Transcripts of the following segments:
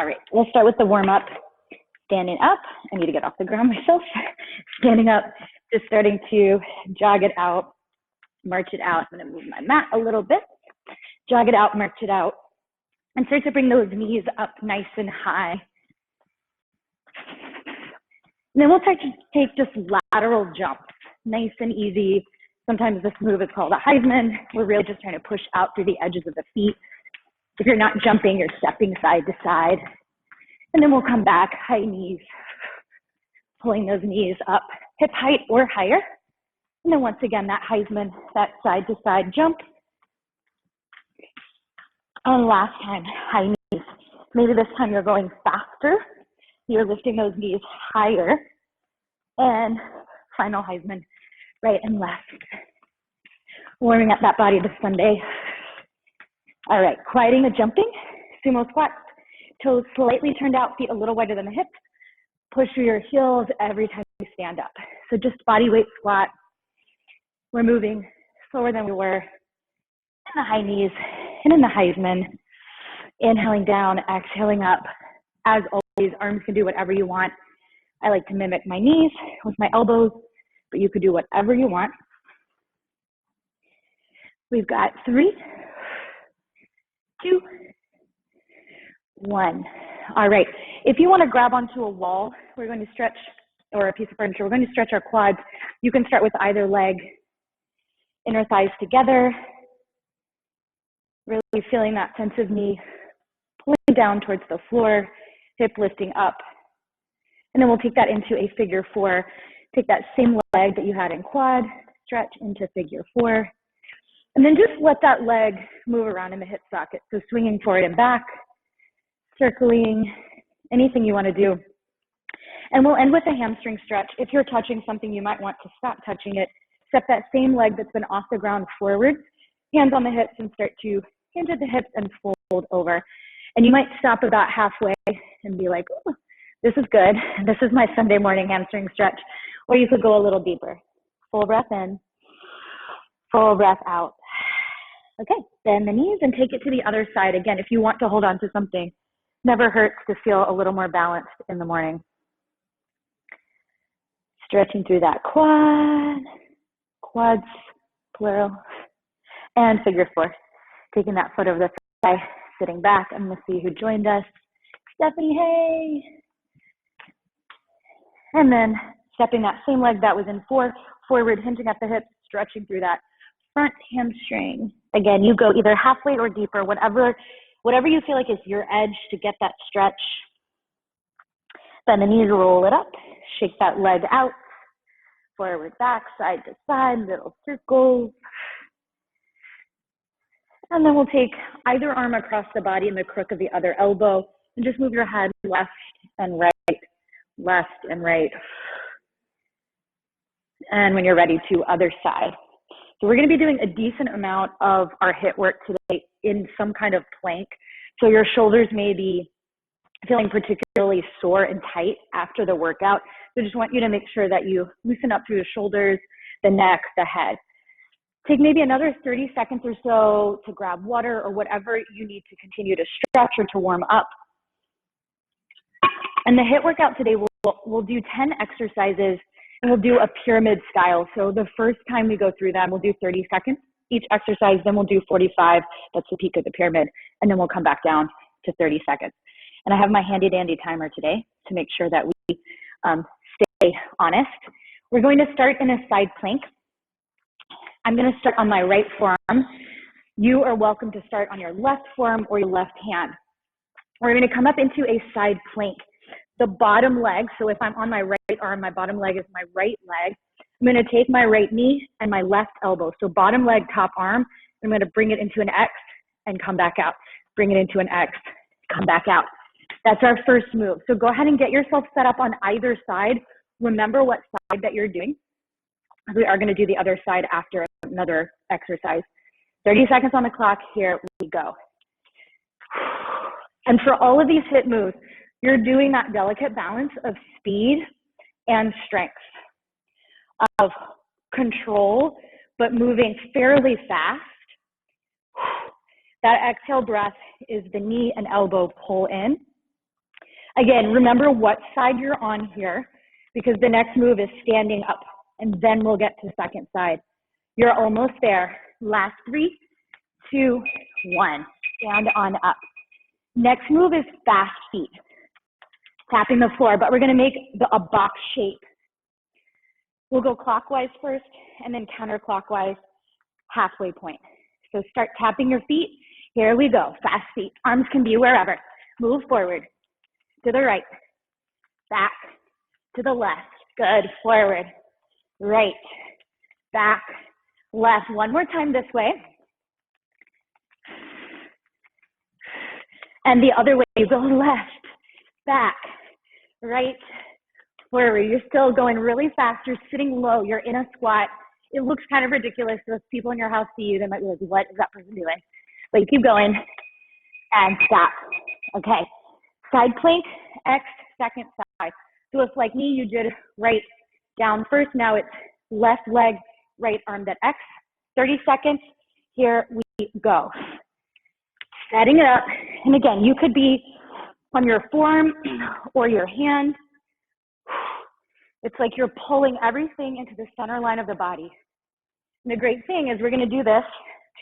All right, we'll start with the warm up. Standing up, I need to get off the ground myself. Standing up, just starting to jog it out, march it out. I'm gonna move my mat a little bit, jog it out, march it out, and start to bring those knees up nice and high. And then we'll start to take just lateral jumps, nice and easy. Sometimes this move is called a Heisman. We're really just trying to push out through the edges of the feet. If you're not jumping, you're stepping side to side. And then we'll come back, high knees, pulling those knees up, hip height or higher. And then once again, that Heisman, that side to side jump. And last time, high knees. Maybe this time you're going faster. You're lifting those knees higher. And final Heisman, right and left. Warming up that body this Sunday. All right, quieting the jumping, sumo squats. Toes slightly turned out, feet a little wider than the hips. Push through your heels every time you stand up. So just body weight squat. We're moving slower than we were in the high knees and in the Heisman. Inhaling down, exhaling up. As always, arms can do whatever you want. I like to mimic my knees with my elbows, but you could do whatever you want. We've got 3, 2, 1. All right. If you want to grab onto a wall, we're going to stretch, or a piece of furniture, we're going to stretch our quads. You can start with either leg, inner thighs together, really feeling that sense of knee pulling down towards the floor, hip lifting up. And then we'll take that into a figure 4. Take that same leg that you had in quad, stretch into figure 4. And then just let that leg move around in the hip socket. So swinging forward and back, circling, anything you want to do. And we'll end with a hamstring stretch. If you're touching something, you might want to stop touching it. Step that same leg that's been off the ground forward, hands on the hips, and start to hinge at the hips and fold over. And you might stop about halfway and be like, oh, this is good. This is my Sunday morning hamstring stretch. Or you could go a little deeper. Full breath in, full breath out. Okay, bend the knees and take it to the other side. Again, if you want to hold on to something, never hurts to feel a little more balanced in the morning. Stretching through that quads, plural, and figure 4. Taking that foot over the thigh, sitting back. I'm going to see who joined us. Stephanie, hey. And then stepping that same leg that was in 4, forward, hinging at the hips, stretching through that front hamstring. Again, you go either halfway or deeper, whatever you feel like is your edge to get that stretch. Bend the knees, roll it up, shake that leg out, forward, back, side to side, little circles. And then we'll take either arm across the body and the crook of the other elbow and just move your head left and right, left and right. And when you're ready, to other side. So we're going to be doing a decent amount of our HIIT work today in some kind of plank. So your shoulders may be feeling particularly sore and tight after the workout. So just want you to make sure that you loosen up through the shoulders, the neck, the head. Take maybe another 30 seconds or so to grab water or whatever you need to continue to stretch or to warm up. And the HIIT workout today, we'll do 10 exercises. And we'll do a pyramid style. So the first time we go through them, we'll do 30 seconds each exercise, then we'll do 45. That's the peak of the pyramid. And then we'll come back down to 30 seconds. And I have my handy dandy timer today to make sure that we stay honest. We're going to start in a side plank. I'm going to start on my right forearm. You are welcome to start on your left forearm or your left hand. We're going to come up into a side plank. The bottom leg, so if I'm on my right arm, my bottom leg is my right leg. I'm going to take my right knee and my left elbow. So bottom leg, top arm. I'm going to bring it into an X and come back out. Bring it into an X, come back out. That's our first move. So go ahead and get yourself set up on either side. Remember what side that you're doing. We are going to do the other side after another exercise. 30 seconds on the clock. Here we go. And for all of these HIIT moves, you're doing that delicate balance of speed and strength, of control, but moving fairly fast. That exhale breath is the knee and elbow pull in. Again, remember what side you're on here, because the next move is standing up, and then we'll get to second side. You're almost there. Last 3, 2, 1. Stand on up. Next move is fast feet, tapping the floor, but we're gonna make a box shape. We'll go clockwise first and then counterclockwise, halfway point. So start tapping your feet. Here we go, fast feet. Arms can be wherever. Move forward, to the right, back, to the left. Good, forward, right, back, left. One more time this way. And the other way, you go left, back, right, forward. You're still going really fast. You're sitting low. You're in a squat. It looks kind of ridiculous. If people in your house see you, they might be like, what is that person doing? But you keep going and stop. Okay. Side plank, X, second side. So if like me, you did right down first. Now it's left leg, right arm, that X. 30 seconds. Here we go. Setting it up. And again, you could be on your forearm or your hand. It's like you're pulling everything into the center line of the body. And the great thing is we're going to do this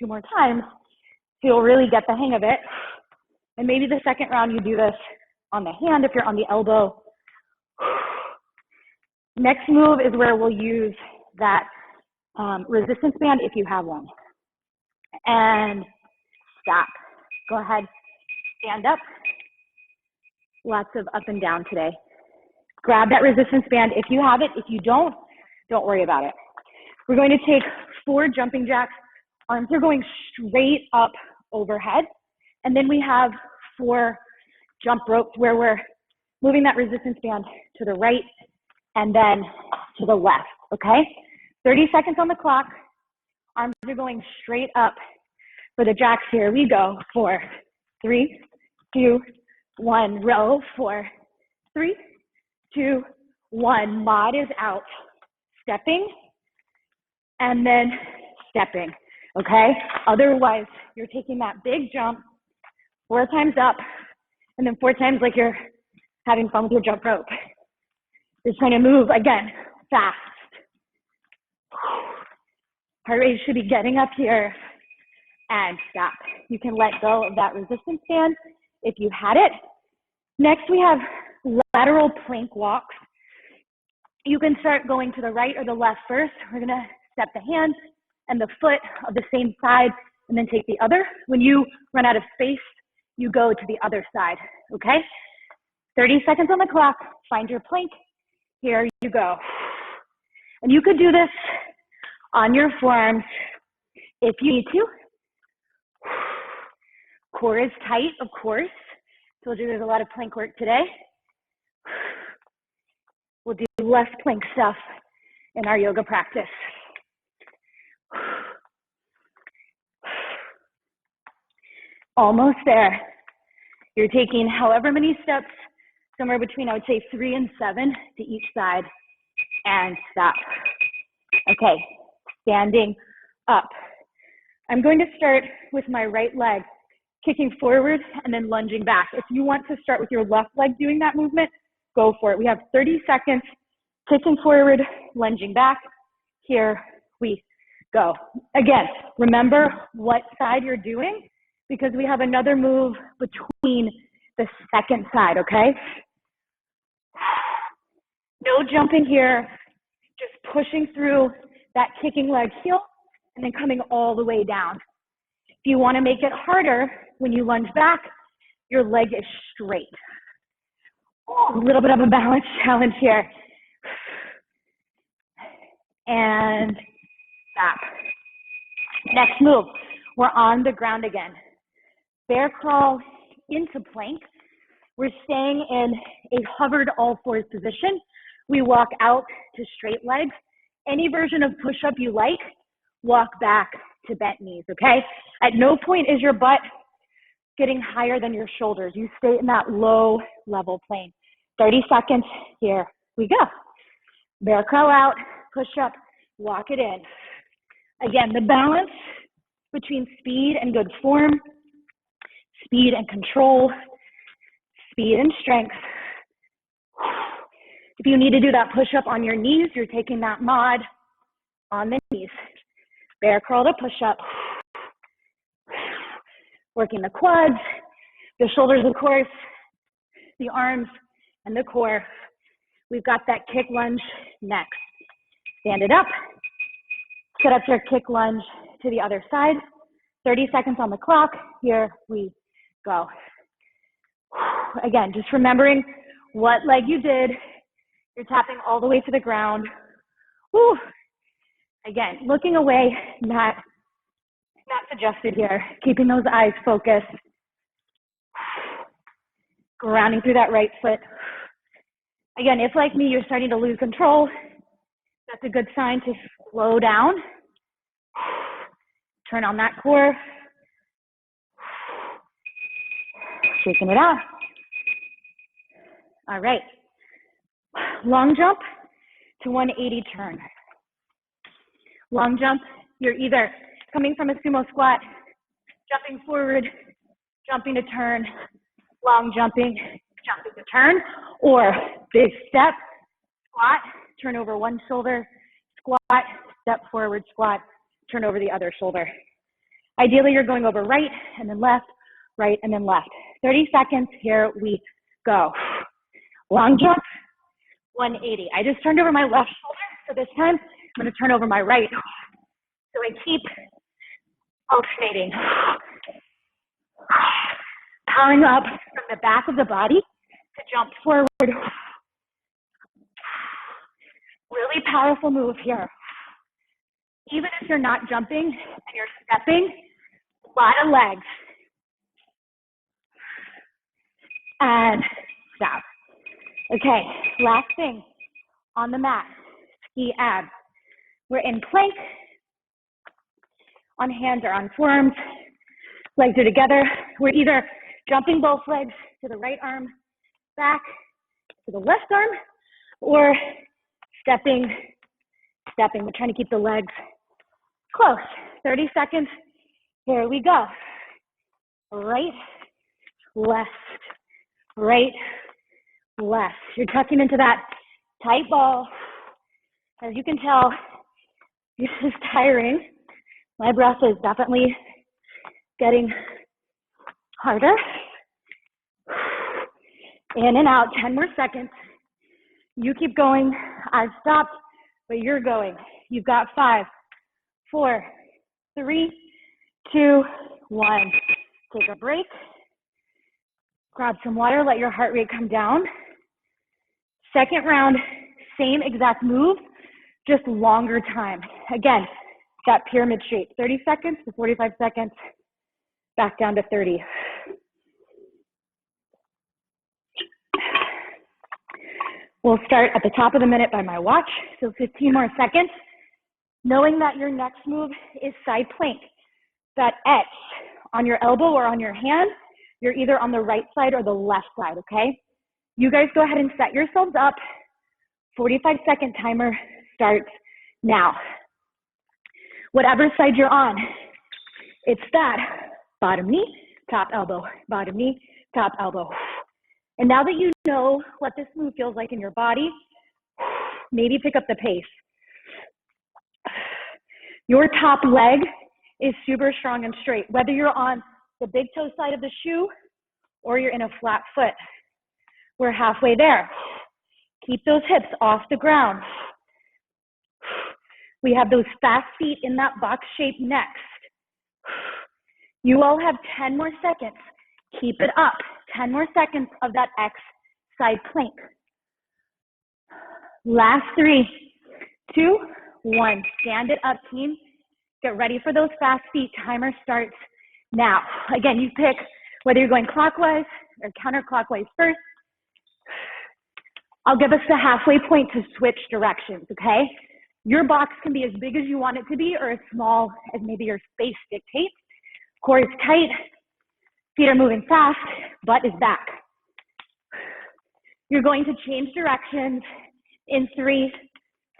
2 more times so you'll really get the hang of it. And maybe the second round you do this on the hand if you're on the elbow. Next move is where we'll use that resistance band if you have one. And stop. Go ahead, stand up. Lots of up and down today. Grab that resistance band if you have it. If you don't worry about it. We're going to take 4 jumping jacks. Arms are going straight up overhead. And then we have 4 jump ropes where we're moving that resistance band to the right and then to the left, okay? 30 seconds on the clock. Arms are going straight up. For the jacks, here we go. 4, 3, 2, 1. Row. 4, 3, 2, 1. Mod is out. Stepping and then stepping, okay? Otherwise, you're taking that big jump 4 times up and then 4 times like you're having fun with your jump rope. You're trying to move, again, fast. Heart rate should be getting up here. And stop. You can let go of that resistance band if you had it. Next, we have lateral plank walks. You can start going to the right or the left first. We're gonna step the hands and the foot of the same side and then take the other. When you run out of space, you go to the other side, okay? 30 seconds on the clock, find your plank. Here you go. And you could do this on your forearms if you need to. Core is tight, of course. Told you there's a lot of plank work today. We'll do less plank stuff in our yoga practice. Almost there. You're taking however many steps, somewhere between, I would say, 3 and 7 to each side, and stop. Okay, standing up. I'm going to start with my right leg, kicking forward and then lunging back. If you want to start with your left leg doing that movement, go for it. We have 30 seconds, kicking forward, lunging back. Here we go. Again, remember what side you're doing because we have another move between the second side, okay? No jumping here, just pushing through that kicking leg heel and then coming all the way down. If you want to make it harder, when you lunge back, your leg is straight. A little bit of a balance challenge here. And stop. Next move, we're on the ground again. Bear crawl into plank. We're staying in a hovered all fours position. We walk out to straight legs. Any version of push-up you like, walk back to bent knees, okay? At no point is your butt getting higher than your shoulders. You stay in that low level plane. 30 seconds, here we go. Bear crawl out, push up, walk it in. Again, the balance between speed and good form, speed and control, speed and strength. If you need to do that push-up on your knees, you're taking that mod on the knees. Bear curl to push-up. Working the quads, the shoulders, of course, the arms, and the core. We've got that kick lunge next. Stand it up. Set up your kick lunge to the other side. 30 seconds on the clock. Here we go. Again, just remembering what leg you did. You're tapping all the way to the ground. Woo. Again, looking away, not suggested here. Keeping those eyes focused. Grounding through that right foot. Again, if like me, you're starting to lose control, that's a good sign to slow down. Turn on that core. Shaking it out. All right. Long jump to 180 turn. Long jump, you're either coming from a sumo squat, jumping forward, jumping to turn, long jumping, jumping to turn, or big step, squat, turn over one shoulder, squat, step forward, squat, turn over the other shoulder. Ideally, you're going over right and then left, right and then left. 30 seconds, here we go. Long jump, 180. I just turned over my left shoulder, so this time I'm going to turn over my right. So I keep alternating. Powering up from the back of the body to jump forward. Really powerful move here. Even if you're not jumping and you're stepping, a lot of legs. And stop. Okay, last thing on the mat, ski abs. We're in plank, on hands or on forearms, legs are together. We're either jumping both legs to the right arm, back to the left arm, or stepping. We're trying to keep the legs close. 30 seconds, here we go. Right, left, right, left. You're tucking into that tight ball. As you can tell, this is tiring. My breath is definitely getting harder. In and out, 10 more seconds. You keep going. I've stopped, but you're going. You've got 5, 4, 3, 2, 1. Take a break. Grab some water, let your heart rate come down. Second round, same exact move, just longer time. Again, that pyramid shape, 30 seconds to 45 seconds, back down to 30. We'll start at the top of the minute by my watch, so 15 more seconds. Knowing that your next move is side plank. That X on your elbow or on your hand, you're either on the right side or the left side, okay? You guys go ahead and set yourselves up. 45-second timer starts now. Whatever side you're on, it's that bottom knee, top elbow, bottom knee, top elbow. And now that you know what this move feels like in your body, maybe pick up the pace. Your top leg is super strong and straight, whether you're on the big toe side of the shoe or you're in a flat foot. We're halfway there. Keep those hips off the ground. We have those fast feet in that box shape next. You all have 10 more seconds. Keep it up. 10 more seconds of that X side plank. Last 3, 2, 1. Stand it up, team. Get ready for those fast feet. Timer starts now. Again, you pick whether you're going clockwise or counterclockwise first. I'll give us the halfway point to switch directions, okay? Your box can be as big as you want it to be or as small as maybe your space dictates. Core is tight. Feet are moving fast. Butt is back. You're going to change directions in 3,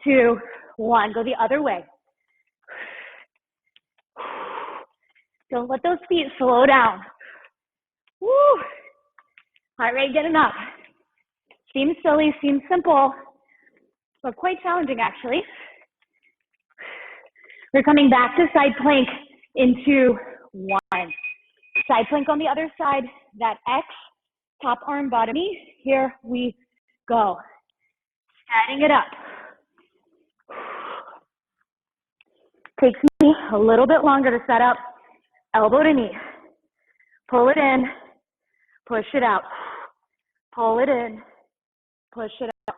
2, 1. Go the other way. Don't let those feet slow down. Woo! Heart rate getting up. Seems silly, seems simple. but quite challenging actually. We're coming back to side plank into 1. Side plank on the other side, that X, top arm, bottom knee. Here we go. Setting it up. Takes me a little bit longer to set up. Elbow to knee. Pull it in, push it out. Pull it in, push it out.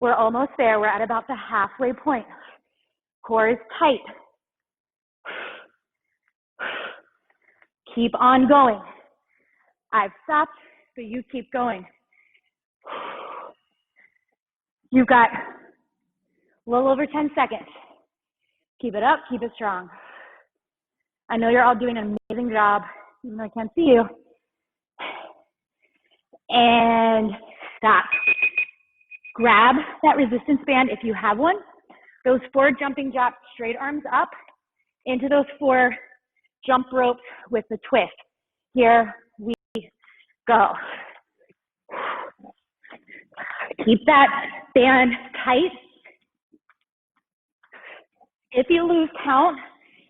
We're almost there. We're at about the halfway point. Core is tight. Keep on going. I've stopped, so you keep going. You've got a little over 10 seconds. Keep it up, keep it strong. I know you're all doing an amazing job, even though I can't see you. And stop. Grab that resistance band if you have one. Those 4 jumping jacks, straight arms up into those 4 jump ropes with the twist. Here we go. Keep that band tight. If you lose count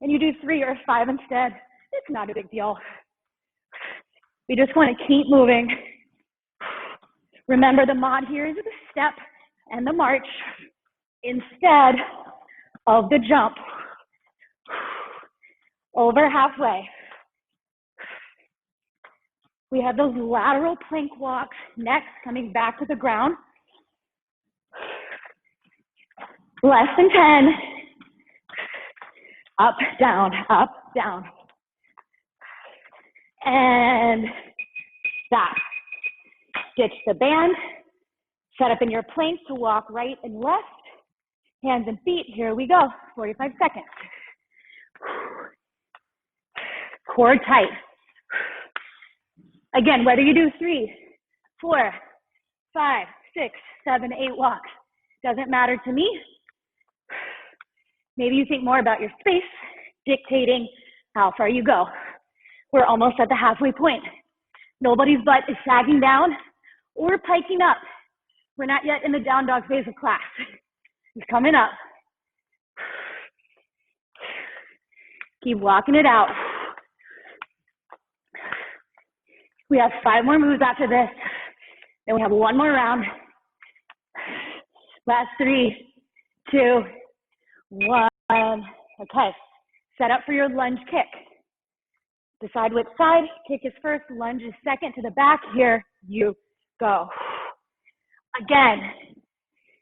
and you do 3 or 5 instead, it's not a big deal. We just want to keep moving. Remember, the mod here is the step and the march instead of the jump. Over halfway. We have those lateral plank walks next, coming back to the ground. Less than 10. Up, down, up, down. And stop. Ditch the band. Set up in your plank to walk right and left. Hands and feet, here we go. 45 seconds. Core tight. Again, whether you do 3, 4, 5, 6, 7, 8 walks, doesn't matter to me. Maybe you think more about your space dictating how far you go. We're almost at the halfway point. Nobody's butt is sagging down or piking up. We're not yet in the down dog phase of class. It's coming up. Keep walking it out. We have 5 more moves after this. Then we have 1 more round. Last 3, 2, 1. Okay, set up for your lunge kick. Decide which side. Kick is first, lunge is second to the back. Here you go. Again,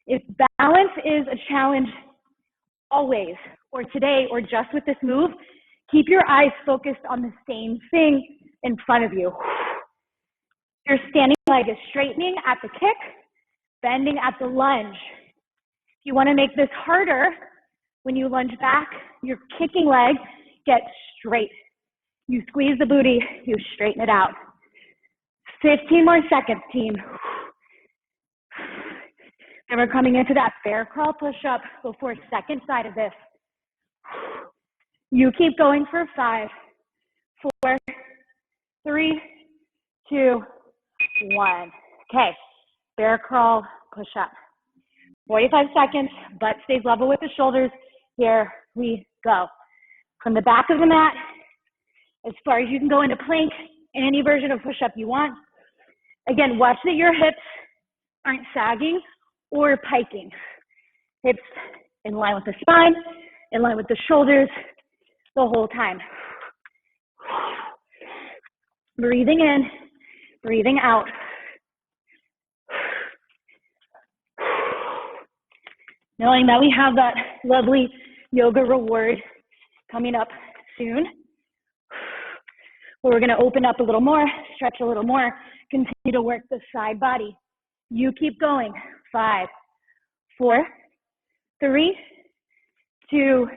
if balance is a challenge always, or today, or just with this move, keep your eyes focused on the same thing in front of you. Your standing leg is straightening at the kick, bending at the lunge. If you want to make this harder, when you lunge back, your kicking leg gets straight. You squeeze the booty, you straighten it out. 15 more seconds, team. And we're coming into that bear crawl push-up before second side of this. You keep going for 5, 4, 3, 2, 1. Okay, bear crawl push-up. 45 seconds, butt stays level with the shoulders. Here we go. From the back of the mat, as far as you can go into plank, any version of push-up you want. Again, watch that your hips aren't sagging or piking. Hips in line with the spine, in line with the shoulders the whole time. Breathing in, breathing out. Knowing that we have that lovely yoga reward coming up soon. We're going to open up a little more, stretch a little more, continue to work the side body. You keep going. 5, 4, 3, 2,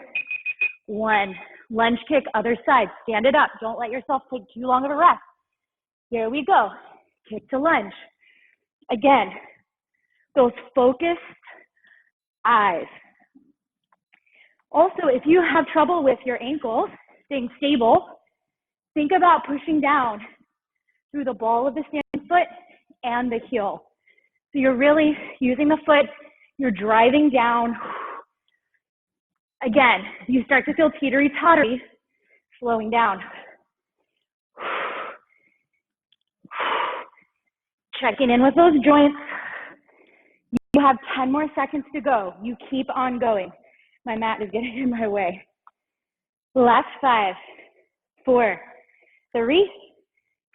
1. Lunge kick, other side. Stand it up. Don't let yourself take too long of a rest. Here we go. Kick to lunge. Again, those focused eyes. Also, if you have trouble with your ankles staying stable, think about pushing down through the ball of the standing foot and the heel. So you're really using the foot, You're driving down. Again, you start to feel teetery-tottery, slowing down. Checking in with those joints. You have 10 more seconds to go. You keep on going. My mat is getting in my way. Last 5, 4, 3,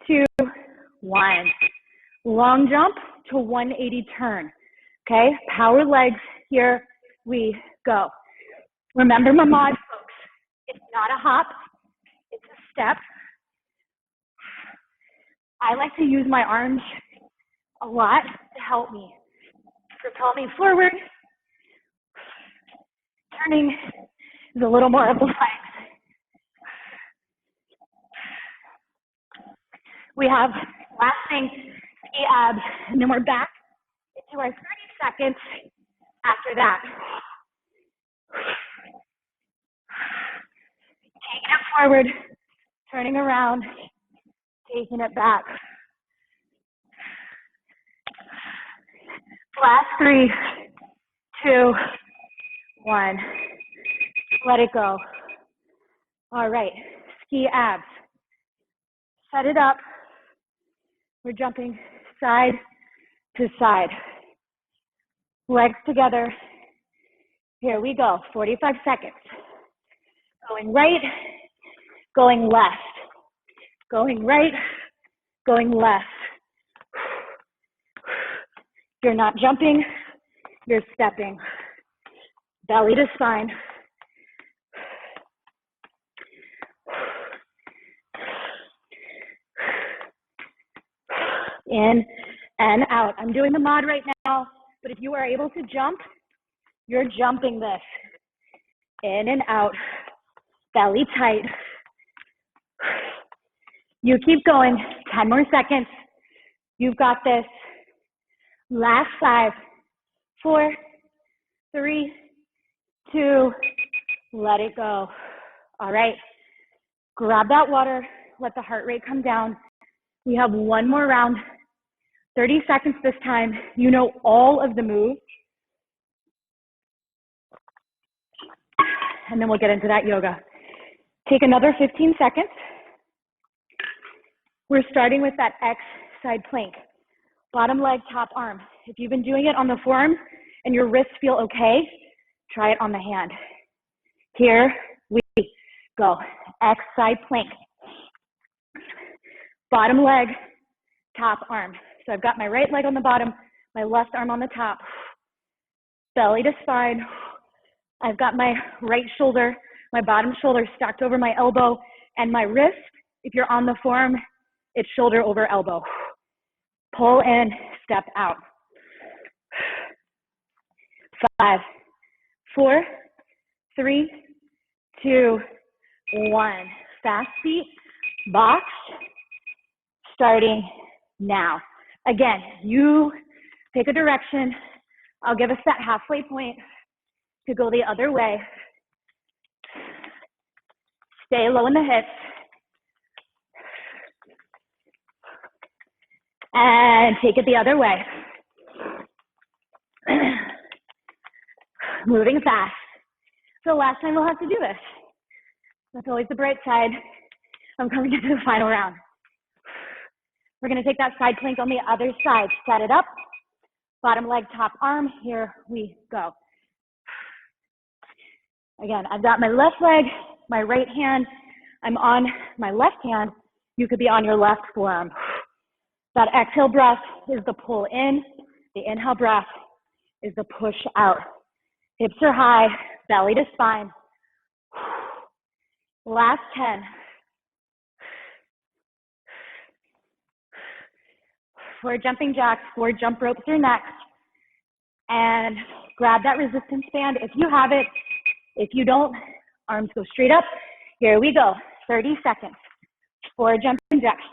2, 1. Long jump to 180 turn. Okay, power legs, here we go. Remember my mod, folks. It's not a hop, it's a step. I like to use my arms a lot to help me. Propel me forward. Turning is a little more of the legs. We have last thing, ski abs, and then we're back into our 30 seconds after that. Taking it forward, turning around, taking it back. Last 3, 2, 1. Let it go. All right, ski abs. Set it up. We're jumping side to side. Legs together. Here we go, 45 seconds. Going right, going left. Going right, going left. You're not jumping, you're stepping. Belly to spine. In and out. I'm doing the mod right now, but if you are able to jump, you're jumping this. In and out. Belly tight. You keep going. 10 more seconds. You've got this. Last 5, 4, 3, 2, let it go. All right. Grab that water. Let the heart rate come down. We have one more round. 30 seconds this time. You know all of the moves. And then we'll get into that yoga. Take another 15 seconds. We're starting with that X side plank. Bottom leg, top arm. If you've been doing it on the forearm and your wrists feel okay, try it on the hand. Here we go. X side plank. Bottom leg, top arm. So I've got my right leg on the bottom, my left arm on the top. Belly to spine. I've got my right shoulder, my bottom shoulder stacked over my elbow, and my wrist, if you're on the forearm, it's shoulder over elbow. Pull in, step out. 5, 4, 3, 2, 1. Fast feet, box, starting now. Again, you pick a direction. I'll give us that halfway point to go the other way. Stay low in the hips. And take it the other way. Moving fast. So last time we'll have to do this. That's always the bright side. I'm coming into the final round. We're gonna take that side plank on the other side. Set it up. Bottom leg, top arm. Here we go. Again, I've got my left leg, my right hand. I'm on my left hand. You could be on your left forearm. That exhale breath is the pull in. The inhale breath is the push out. Hips are high, belly to spine. Last 10. 4 jumping jacks, 4 jump ropes are next. And grab that resistance band if you have it. If you don't, arms go straight up. Here we go, 30 seconds. 4 jumping jacks.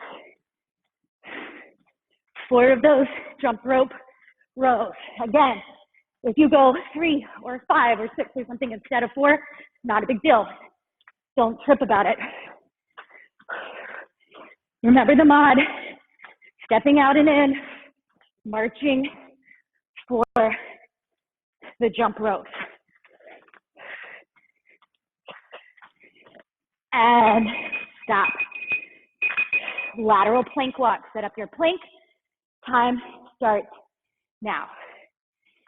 4 of those jump rope rows. Again, if you go 3 or 5 or 6 or something instead of 4, not a big deal. Don't trip about it. Remember the mod, stepping out and in, marching 4, the jump ropes. And stop. Lateral plank walk. Set up your plank. Time starts now.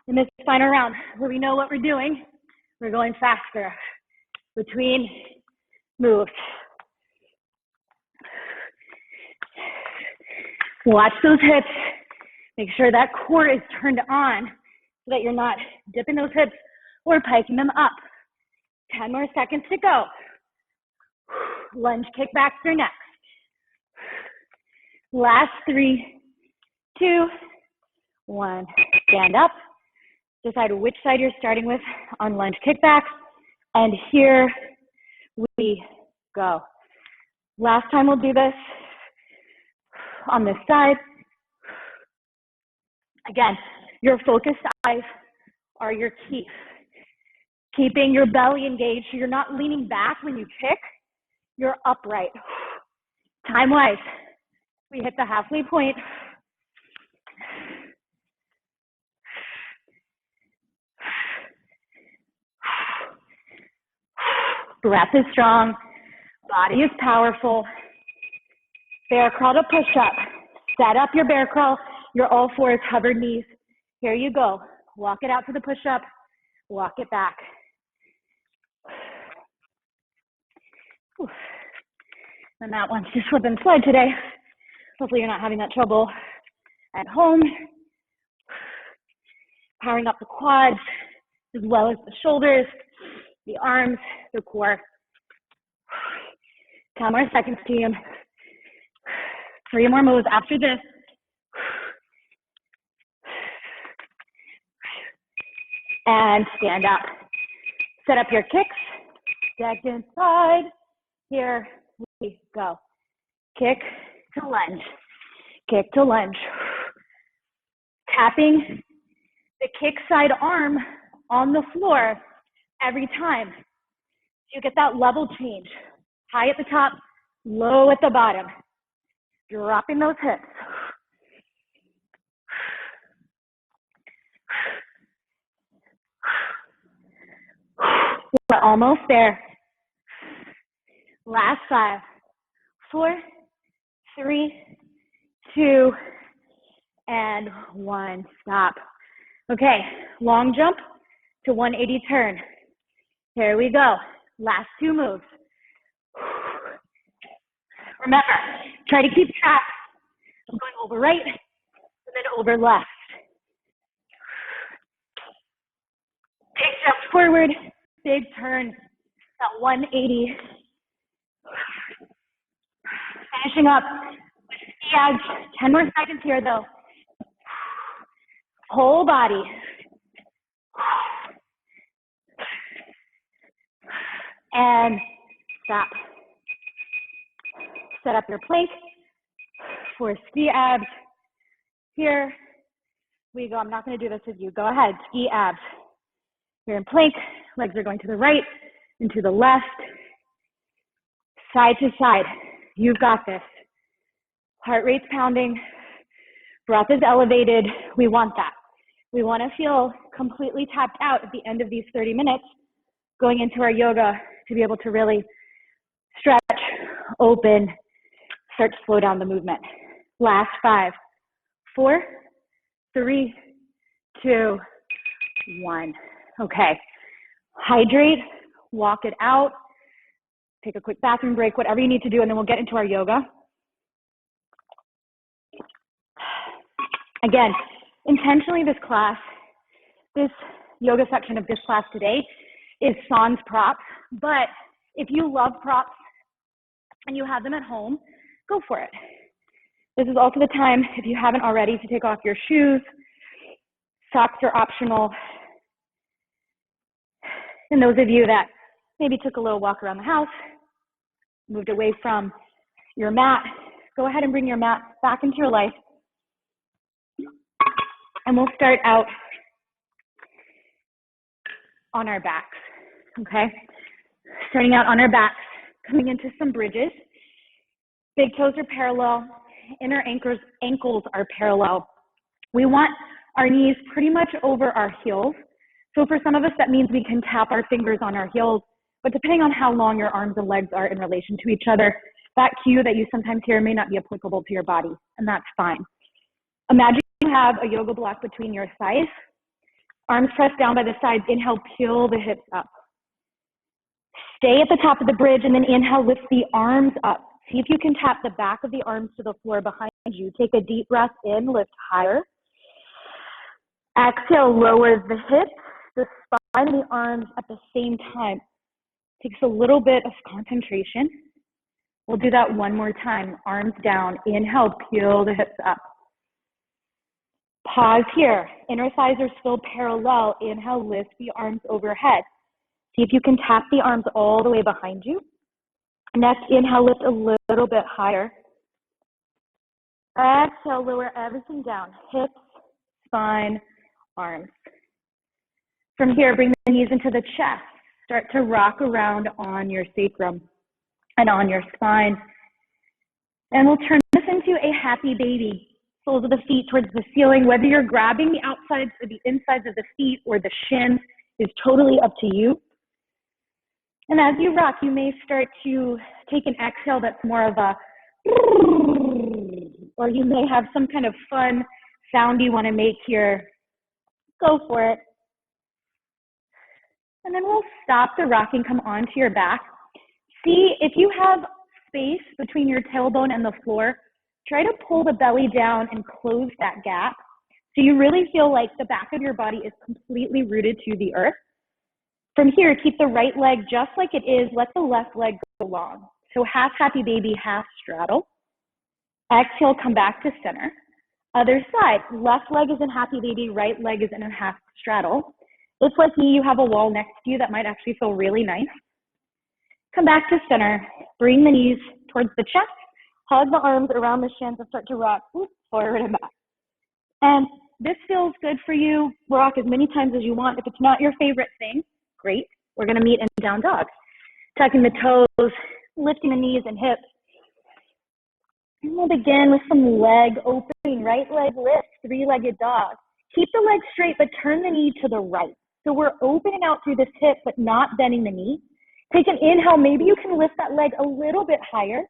In this final round, where we know what we're doing, we're going faster between moves. Watch those hips. Make sure that core is turned on so that you're not dipping those hips or piking them up. 10 more seconds to go. Lunge kickbacks are next. Last 3, 2, 1. Stand up. Decide which side you're starting with on lunge kickbacks. And here we go. Last time we'll do this on this side. Again, your focused eyes are your key. Keeping your belly engaged so you're not leaning back when you kick. You're upright. Time-wise, we hit the halfway point. Breath is strong. Body is powerful. Bear crawl to push up. Set up your bear crawl. Your all fours, hovered knees. Here you go. Walk it out to the push up. Walk it back. Whew. And that one's just slip and slide today. Hopefully you're not having that trouble at home. Powering up the quads as well as the shoulders, the arms, the core. 10 more seconds, team. 3 more moves after this. And stand up. Set up your kicks. Stacked inside. Here we go. Kick to lunge. Kick to lunge. Tapping the kick side arm on the floor every time. You get that level change. High at the top, low at the bottom. Dropping those hips. We're almost there. Last 5, 4, 3, 2, and 1. Stop. Okay, long jump to 180 turn. Here we go. Last 2 moves. Remember, try to keep track. I'm going over right and then over left. Big jump forward, big turn at 180. Finishing up with ski abs. 10 more seconds here though. Whole body. And stop. Set up your plank for ski abs. Here we go. I'm not going to do this with you. Go ahead, ski abs. You're in plank. Legs are going to the right and to the left. Side to side. You've got this. Heart rate's pounding. Breath is elevated. We want that. We want to feel completely tapped out at the end of these 30 minutes going into our yoga to be able to really stretch, open, start to slow down the movement. Last 5, 4, 3, 2, 1. Okay. Hydrate, walk it out, take a quick bathroom break, whatever you need to do, and then we'll get into our yoga. Again, intentionally this yoga section of this class today is sans props, but if you love props and you have them at home, go for it. This is also the time, if you haven't already, to take off your shoes. Socks are optional. And those of you that maybe took a little walk around the house, moved away from your mat, go ahead and bring your mat back into your life. And we'll start out on our backs, okay? Starting out on our backs, coming into some bridges. Big toes are parallel, inner ankles are parallel. We want our knees pretty much over our heels So for some of us, that means we can tap our fingers on our heels, but depending on how long your arms and legs are in relation to each other, that cue that you sometimes hear may not be applicable to your body, and that's fine. Imagine you have a yoga block between your thighs, arms pressed down by the sides. Inhale, peel the hips up. Stay at the top of the bridge, and then inhale, lift the arms up. See if you can tap the back of the arms to the floor behind you. Take a deep breath in, lift higher. Exhale, lower the hips, the spine, and the arms at the same time. Takes a little bit of concentration. We'll do that one more time. Arms down. Inhale, peel the hips up. Pause here. Inner thighs are still parallel. Inhale, lift the arms overhead. See if you can tap the arms all the way behind you. Next, inhale, lift a little bit higher. Exhale, lower everything down. Hips, spine, arms. From here, bring the knees into the chest. Start to rock around on your sacrum and on your spine. And we'll turn this into a happy baby. Soles of the feet towards the ceiling. Whether you're grabbing the outsides or the insides of the feet or the shins is totally up to you. And as you rock, you may start to take an exhale that's more of a, or you may have some kind of fun sound you want to make here. Go for it. And then we'll stop the rocking, come onto your back. See if you have space between your tailbone and the floor, try to pull the belly down and close that gap. So you really feel like the back of your body is completely rooted to the earth. From here, keep the right leg just like it is. Let the left leg go long. So half happy baby, half straddle. Exhale, come back to center. Other side, left leg is in happy baby, right leg is in a half straddle. If like me, you have a wall next to you, that might actually feel really nice. Come back to center. Bring the knees towards the chest. Hug the arms around the shins and start to rock forward and back. And this feels good for you. Rock as many times as you want. If it's not your favorite thing, great. We're going to meet in down dog. Tucking the toes, lifting the knees and hips. And we'll begin with some leg opening. Right leg lift, three-legged dog. Keep the leg straight, but turn the knee to the right. So we're opening out through this hip, but not bending the knee. Take an inhale. Maybe you can lift that leg a little bit higher.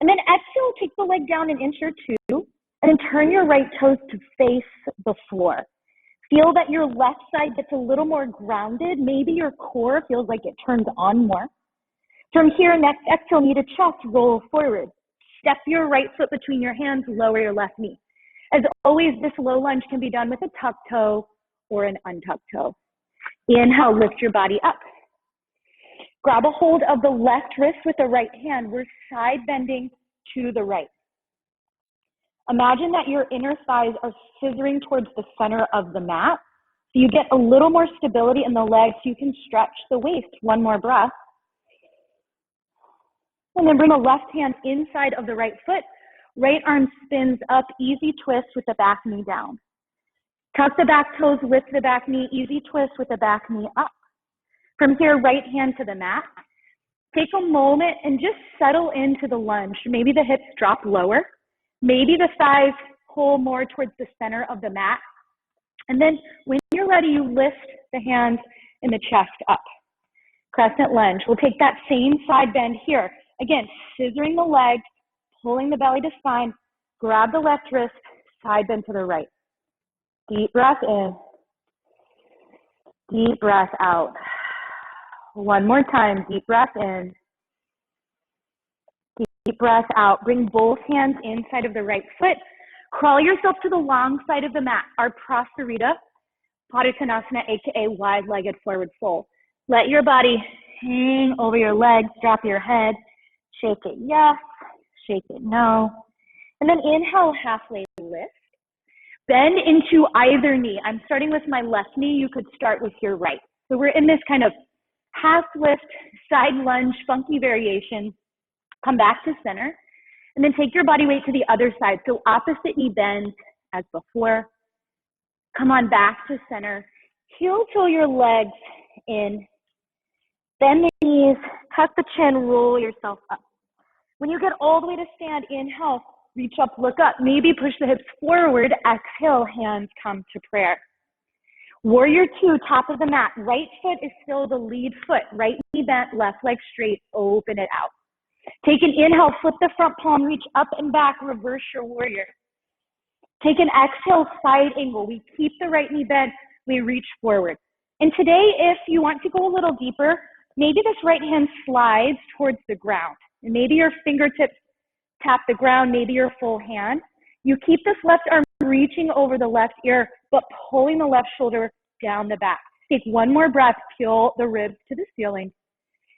And then exhale, take the leg down an inch or two, and then turn your right toes to face the floor. Feel that your left side gets a little more grounded. Maybe your core feels like it turns on more. From here, next exhale, knee to chest, roll forward. Step your right foot between your hands, lower your left knee. As always, this low lunge can be done with a tucked toe or an untucked toe. Inhale, lift your body up. Grab a hold of the left wrist with the right hand. We're side bending to the right. Imagine that your inner thighs are scissoring towards the center of the mat. So you get a little more stability in the legs. So you can stretch the waist. One more breath. And then bring the left hand inside of the right foot. Right arm spins up. Easy twist with the back knee down. Tuck the back toes, lift the back knee. Easy twist with the back knee up. From here, right hand to the mat. Take a moment and just settle into the lunge. Maybe the hips drop lower. Maybe the thighs pull more towards the center of the mat. And then when you're ready, you lift the hands and the chest up. Crescent lunge. We'll take that same side bend here. Again, scissoring the legs, pulling the belly to spine. Grab the left wrist, side bend to the right. Deep breath in. Deep breath out. One more time. Deep breath in. Deep breath out. Bring both hands inside of the right foot. Crawl yourself to the long side of the mat, our Prasarita Padottanasana, aka wide-legged forward fold. Let your body hang over your legs, drop your head, shake it yes, shake it no. And then inhale, halfway lift. Bend into either knee. I'm starting with my left knee. You could start with your right. So we're in this kind of half lift, side lunge, funky variation. Come back to center. And then take your body weight to the other side. So opposite knee bends as before. Come on back to center. Heel toe your legs in. Bend the knees, tuck the chin, roll yourself up. When you get all the way to stand, inhale, reach up, look up. Maybe push the hips forward. Exhale, hands come to prayer. Warrior two, top of the mat. Right foot is still the lead foot. Right knee bent, left leg straight. Open it out. Take an inhale, flip the front palm, reach up and back, reverse your warrior. Take an exhale, side angle. We keep the right knee bent, we reach forward. And today, if you want to go a little deeper, maybe this right hand slides towards the ground. And maybe your fingertips tap the ground, maybe your full hand. You keep this left arm reaching over the left ear, but pulling the left shoulder down the back. Take one more breath, peel the ribs to the ceiling.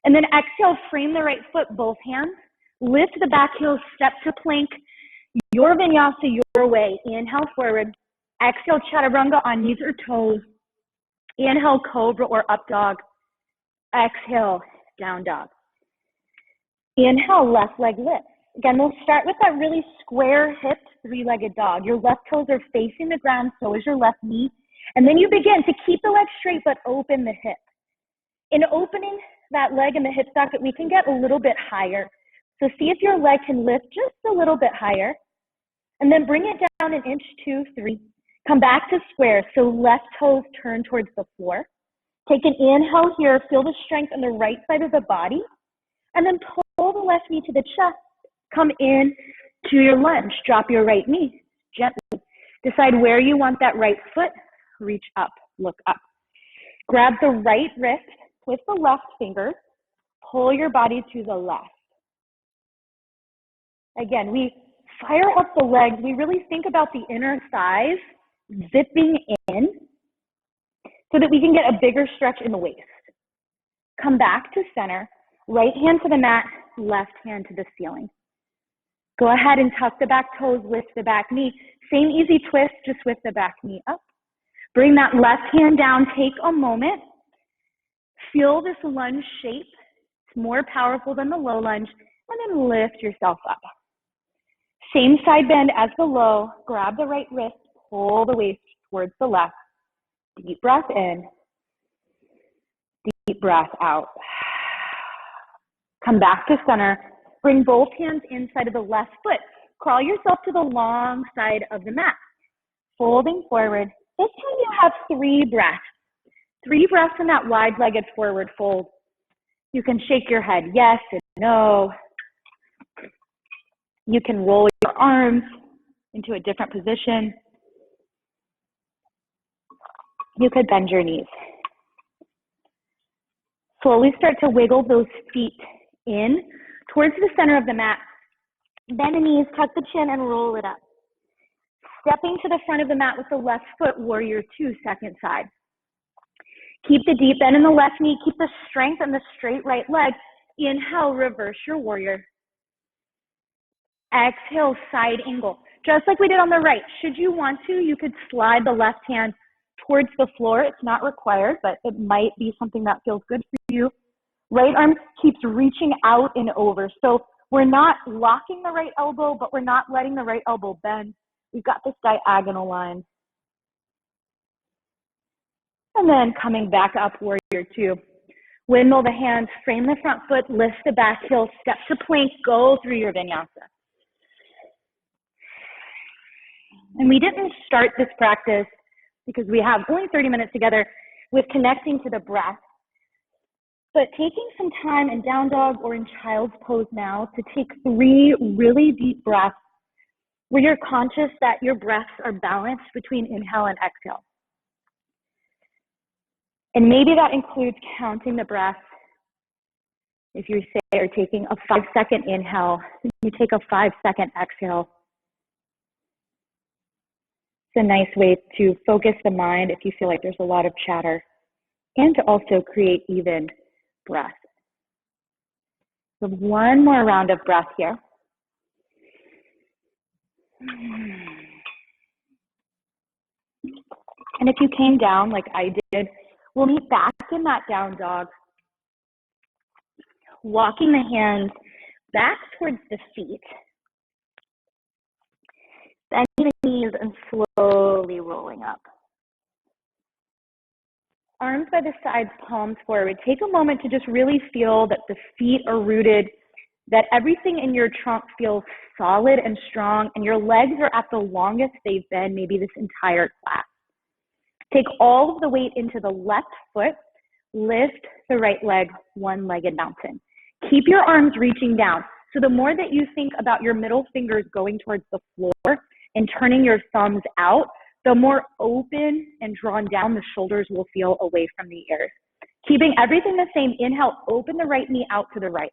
And then exhale, frame the right foot, both hands. Lift the back heel, step to plank. Your vinyasa, your way. Inhale forward. Exhale, chaturanga on knees or toes. Inhale, cobra or up dog. Exhale, down dog. Inhale, left leg lift. Again, we'll start with that really square hipped three-legged dog. Your left toes are facing the ground, so is your left knee. And then you begin to keep the leg straight, but open the hip. In opening that leg in the hip socket, we can get a little bit higher. So see if your leg can lift just a little bit higher. And then bring it down an inch, 2, 3. Come back to square. So left toes turn towards the floor. Take an inhale here. Feel the strength on the right side of the body. And then pull the left knee to the chest. Come in to your lunge. Drop your right knee gently. Decide where you want that right foot. Reach up. Look up. Grab the right wrist with the left finger. Pull your body to the left. Again, we fire up the legs. We really think about the inner thighs zipping in so that we can get a bigger stretch in the waist. Come back to center. Right hand to the mat, left hand to the ceiling. Go ahead and tuck the back toes, lift the back knee. Same easy twist, just with the back knee up. Bring that left hand down. Take a moment. Feel this lunge shape. It's more powerful than the low lunge. And then lift yourself up. Same side bend as the low. Grab the right wrist. Pull the waist towards the left. Deep breath in. Deep breath out. Come back to center. Bring both hands inside of the left foot. Crawl yourself to the long side of the mat. Folding forward. This time you have 3 breaths. 3 breaths in that wide-legged forward fold. You can shake your head yes and no. You can roll your arms into a different position. You could bend your knees. Slowly start to wiggle those feet in towards the center of the mat. Bend the knees, tuck the chin, and roll it up. Stepping to the front of the mat with the left foot, warrior two, second side. Keep the deep bend in the left knee. Keep the strength in the straight right leg. Inhale, reverse your warrior. Exhale, side angle. Just like we did on the right. Should you want to, you could slide the left hand towards the floor. It's not required, but it might be something that feels good for you. Right arm keeps reaching out and over. So we're not locking the right elbow, but we're not letting the right elbow bend. We've got this diagonal line. And then coming back up, warrior two. Windmill the hands, frame the front foot, lift the back heel, step to plank, go through your vinyasa. And we didn't start this practice because we have only 30 minutes together with connecting to the breath. But taking some time in down dog or in child's pose now to take 3 really deep breaths where you're conscious that your breaths are balanced between inhale and exhale. And maybe that includes counting the breath. If you say are taking a 5-second inhale, you take a 5-second exhale. It's a nice way to focus the mind if you feel like there's a lot of chatter, and to also create even breath. So one more round of breath here. And if you came down like I did, we'll meet back in that down dog. Walking the hands back towards the feet. Bending the knees and slowly rolling up. Arms by the sides, palms forward. Take a moment to just really feel that the feet are rooted, that everything in your trunk feels solid and strong, and your legs are at the longest they've been maybe this entire class. Take all of the weight into the left foot. Lift the right leg, one-legged mountain. Keep your arms reaching down. So the more that you think about your middle fingers going towards the floor and turning your thumbs out, the more open and drawn down the shoulders will feel away from the ears. Keeping everything the same, inhale, open the right knee out to the right.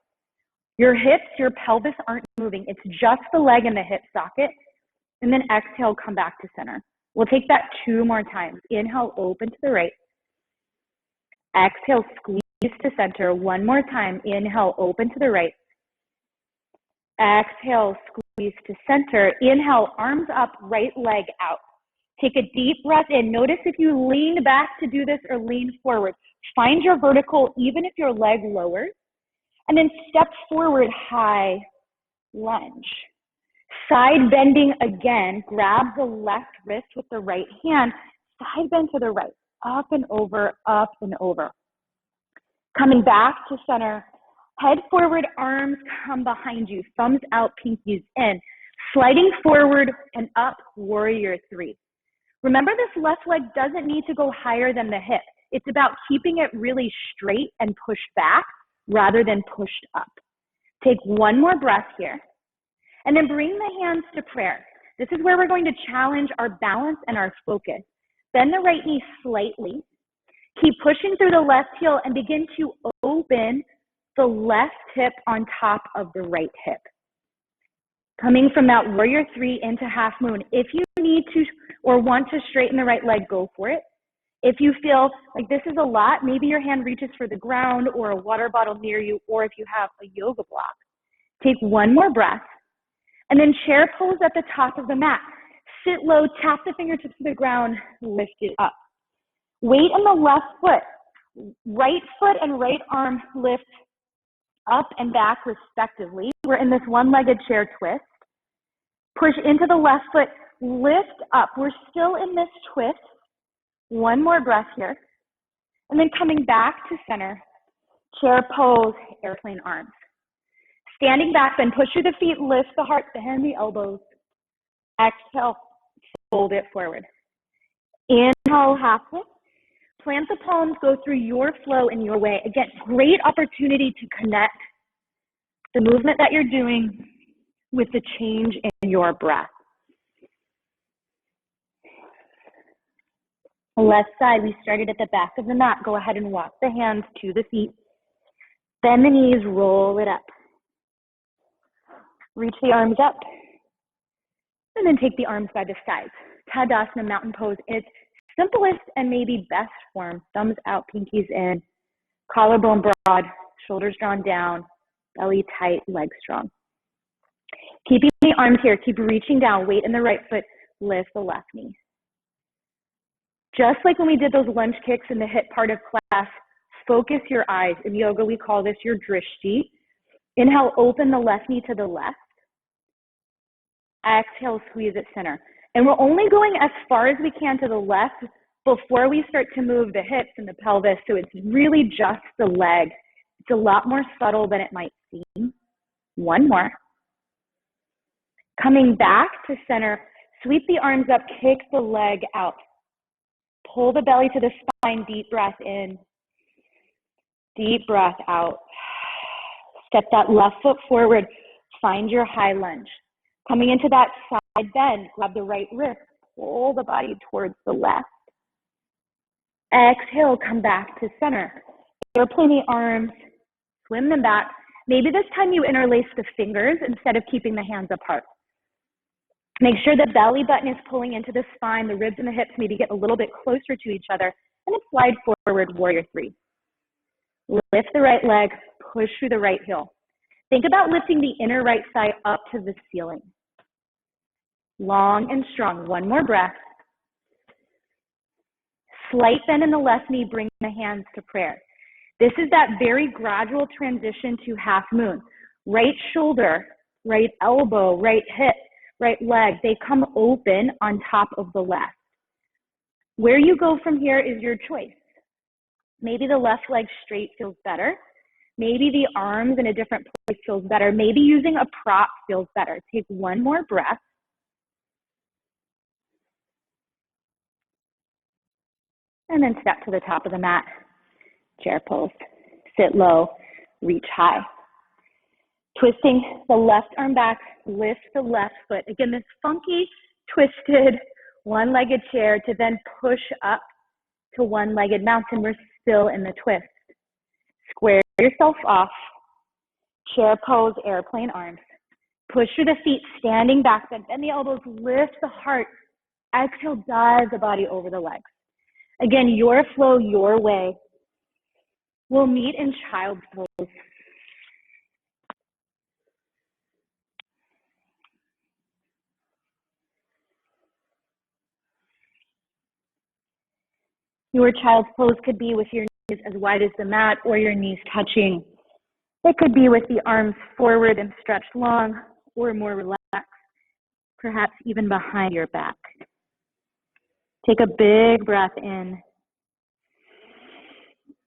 Your hips, your pelvis aren't moving. It's just the leg and the hip socket. And then exhale, come back to center. We'll take that 2 more times. Inhale, open to the right. Exhale, squeeze to center. 1 more time. Inhale, open to the right. Exhale, squeeze to center. Inhale, arms up, right leg out. Take a deep breath in. Notice if you lean back to do this or lean forward. Find your vertical even if your leg lowers. And then step forward, high lunge. Side bending again. Grab the left wrist with the right hand. Side bend to the right. Up and over, up and over. Coming back to center. Head forward, arms come behind you. Thumbs out, pinkies in. Sliding forward and up, warrior 3. Remember, this left leg doesn't need to go higher than the hip. It's about keeping it really straight and pushed back rather than pushed up. Take 1 more breath here. And then bring the hands to prayer. This is where we're going to challenge our balance and our focus. Bend the right knee slightly. Keep pushing through the left heel and begin to open the left hip on top of the right hip. Coming from that warrior 3 into half moon. If you need to or want to straighten the right leg, go for it. If you feel like this is a lot, maybe your hand reaches for the ground or a water bottle near you, or if you have a yoga block. Take 1 more breath. And then chair pose at the top of the mat. Sit low, tap the fingertips to the ground, lift it up. Weight in the left foot. Right foot and right arm lift up and back respectively. We're in this one-legged chair twist. Push into the left foot, lift up. We're still in this twist. 1 more breath here. And then coming back to center. Chair pose, airplane arms. Standing back, then push through the feet, lift the heart, bend the elbows. Exhale, fold it forward. Inhale, halfway. Plant the palms, go through your flow in your way. Again, great opportunity to connect the movement that you're doing with the change in your breath. Left side, we started at the back of the mat. Go ahead and walk the hands to the feet. Bend the knees, roll it up. Reach the arms up, and then take the arms by the sides. Tadasana, mountain pose. It's simplest and maybe best form. Thumbs out, pinkies in, collarbone broad, shoulders drawn down, belly tight, legs strong. Keeping the arms here, keep reaching down, weight in the right foot, lift the left knee. Just like when we did those lunge kicks in the hip part of class, focus your eyes. In yoga, we call this your drishti. Inhale, open the left knee to the left. Exhale, squeeze at center. And we're only going as far as we can to the left before we start to move the hips and the pelvis. So it's really just the leg. It's a lot more subtle than it might seem. 1 more. Coming back to center, sweep the arms up, kick the leg out. Pull the belly to the spine, deep breath in. Deep breath out. Step that left foot forward. Find your high lunge. Coming into that side bend, grab the right wrist. Pull the body towards the left. Exhale, come back to center. Airplane the arms. Swim them back. Maybe this time you interlace the fingers instead of keeping the hands apart. Make sure the belly button is pulling into the spine. The ribs and the hips maybe get a little bit closer to each other. And then slide forward, warrior 3. Lift the right leg, push through the right heel. Think about lifting the inner right thigh up to the ceiling. Long and strong. 1 more breath. Slight bend in the left knee, bring the hands to prayer. This is that very gradual transition to half moon. Right shoulder, right elbow, right hip, right leg, they come open on top of the left. Where you go from here is your choice. Maybe the left leg straight feels better. Maybe the arms in a different place feels better. Maybe using a prop feels better. Take 1 more breath. And then step to the top of the mat, chair pose. Sit low, reach high. Twisting the left arm back, lift the left foot. Again, this funky, twisted, one-legged chair to then push up to one-legged mountain. We're still in the twist. Square yourself off. Chair pose, airplane arms. Push through the feet, standing back, bend the elbows, lift the heart. Exhale, dive the body over the legs. Again, your flow, your way. We'll meet in child's pose. Your child's pose could be with your knees as wide as the mat or your knees touching. It could be with the arms forward and stretched long or more relaxed, perhaps even behind your back. Take a big breath in.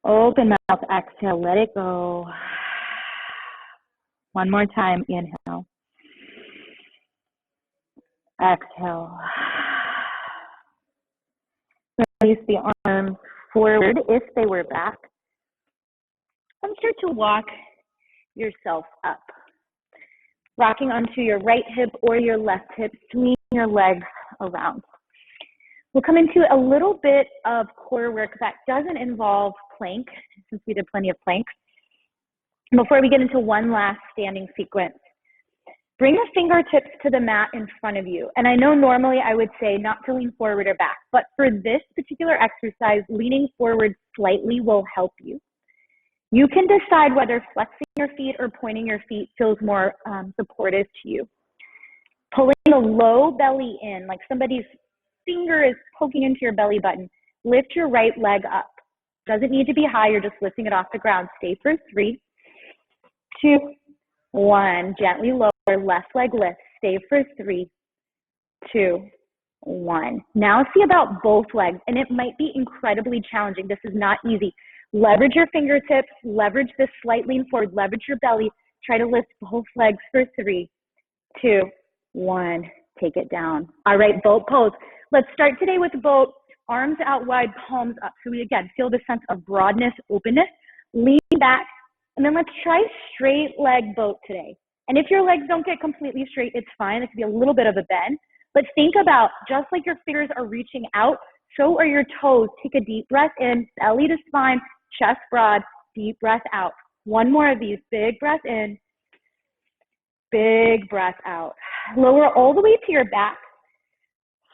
Open mouth, exhale, let it go. One more time, inhale. Exhale. Release the arms forward if they were back. And start to walk yourself up. Rocking onto your right hip or your left hip, swinging your legs around. We'll come into a little bit of core work that doesn't involve plank, since we did plenty of planks. Before we get into one last standing sequence, bring the fingertips to the mat in front of you. And I know normally I would say not to lean forward or back, but for this particular exercise, leaning forward slightly will help you. You can decide whether flexing your feet or pointing your feet feels more supportive to you. Pulling the low belly in, like somebody's finger is poking into your belly button. Lift your right leg up. Doesn't need to be high, you're just lifting it off the ground. Stay for 3, 2, 1. Gently lower, left leg lift. Stay for 3, 2, 1. Now see about both legs, and it might be incredibly challenging. This is not easy. Leverage your fingertips, leverage this slight lean forward, leverage your belly. Try to lift both legs for 3, 2, 1. Take it down. All right, boat pose. Let's start today with boat. Arms out wide, palms up. So we, again, feel the sense of broadness, openness. Lean back, and then let's try straight leg boat today. And if your legs don't get completely straight, it's fine. It could be a little bit of a bend. But think about, just like your fingers are reaching out, so are your toes. Take a deep breath in, belly to spine, chest broad, deep breath out. One more of these. Big breath in, big breath out. Lower all the way to your back.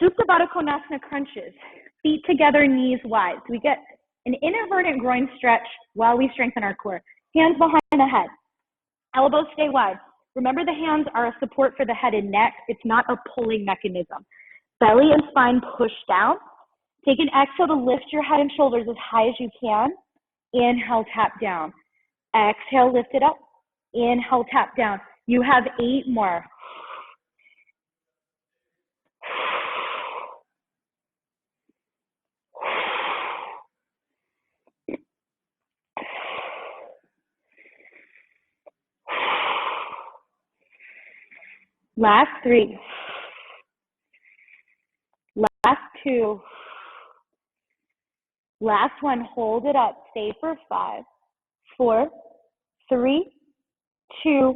Supta Baddha Konasana crunches. Feet together, knees wide. So we get an inverted groin stretch while we strengthen our core. Hands behind the head. Elbows stay wide. Remember, the hands are a support for the head and neck. It's not a pulling mechanism. Belly and spine push down. Take an exhale to lift your head and shoulders as high as you can. Inhale, tap down. Exhale, lift it up. Inhale, tap down. You have 8 more. Last 3. Last 2. Last 1. Hold it up. Stay for 5, 4, 3, 2,